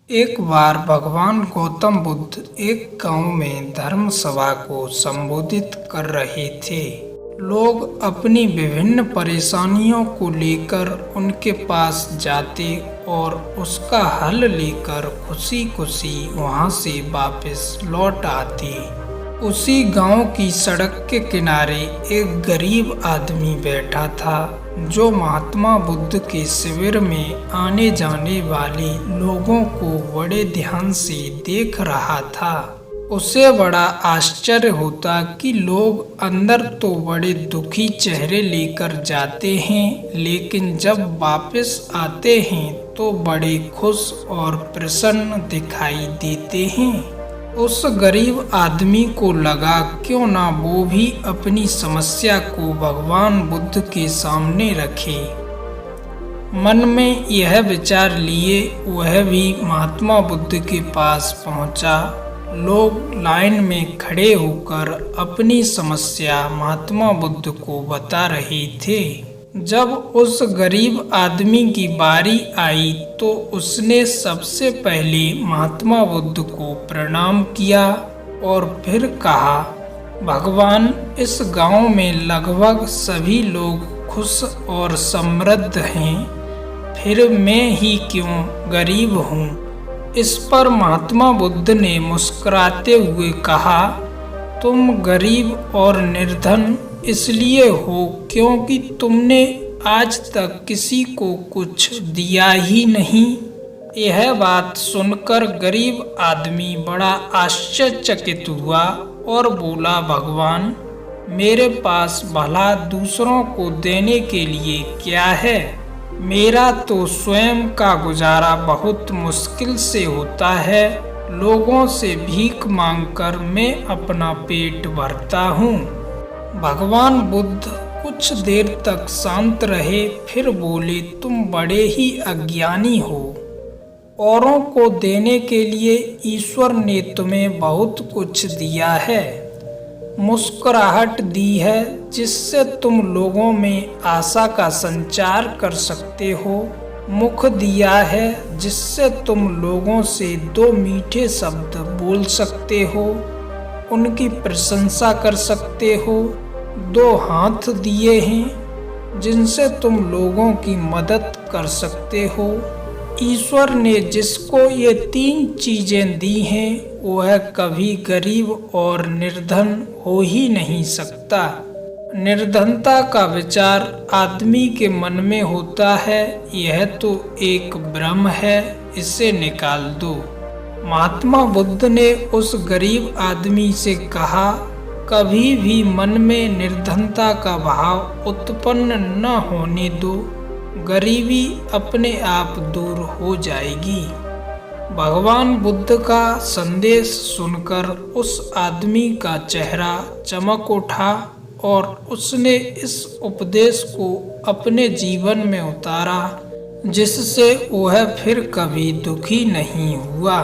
एक बार भगवान गौतम बुद्ध एक गांव में धर्म सभा को संबोधित कर रहे थे। लोग अपनी विभिन्न परेशानियों को लेकर उनके पास जाते और उसका हल लेकर खुशी खुशी वहां से वापस लौट आते। उसी गांव की सड़क के किनारे एक गरीब आदमी बैठा था जो महात्मा बुद्ध के शिविर में आने जाने वाले लोगों को बड़े ध्यान से देख रहा था। उसे बड़ा आश्चर्य होता कि लोग अंदर तो बड़े दुखी चेहरे लेकर जाते हैं, लेकिन जब वापस आते हैं तो बड़े खुश और प्रसन्न दिखाई देते हैं। उस गरीब आदमी को लगा क्यों ना वो भी अपनी समस्या को भगवान बुद्ध के सामने रखे। मन में यह विचार लिए वह भी महात्मा बुद्ध के पास पहुंचा। लोग लाइन में खड़े होकर अपनी समस्या महात्मा बुद्ध को बता रहे थे। जब उस गरीब आदमी की बारी आई तो उसने सबसे पहले महात्मा बुद्ध को प्रणाम किया और फिर कहा, भगवान, इस गांव में लगभग सभी लोग खुश और समृद्ध हैं, फिर मैं ही क्यों गरीब हूँ। इस पर महात्मा बुद्ध ने मुस्कुराते हुए कहा, तुम गरीब और निर्धन इसलिए हो क्योंकि तुमने आज तक किसी को कुछ दिया ही नहीं। यह बात सुनकर गरीब आदमी बड़ा आश्चर्यचकित हुआ और बोला, भगवान, मेरे पास भला दूसरों को देने के लिए क्या है। मेरा तो स्वयं का गुजारा बहुत मुश्किल से होता है। लोगों से भीख मांगकर मैं अपना पेट भरता हूँ। भगवान बुद्ध कुछ देर तक शांत रहे, फिर बोले, तुम बड़े ही अज्ञानी हो। औरों को देने के लिए ईश्वर ने तुम्हें बहुत कुछ दिया है। मुस्कुराहट दी है जिससे तुम लोगों में आशा का संचार कर सकते हो। मुख दिया है जिससे तुम लोगों से दो मीठे शब्द बोल सकते हो, उनकी प्रशंसा कर सकते हो। दो हाथ दिए हैं जिनसे तुम लोगों की मदद कर सकते हो। ईश्वर ने जिसको ये तीन चीजें दी हैं वह कभी गरीब और निर्धन हो ही नहीं सकता। निर्धनता का विचार आदमी के मन में होता है, यह तो एक भ्रम है, इसे निकाल दो। महात्मा बुद्ध ने उस गरीब आदमी से कहा, कभी भी मन में निर्धनता का भाव उत्पन्न न होने दो, गरीबी अपने आप दूर हो जाएगी। भगवान बुद्ध का संदेश सुनकर उस आदमी का चेहरा चमक उठा और उसने इस उपदेश को अपने जीवन में उतारा, जिससे वह फिर कभी दुखी नहीं हुआ।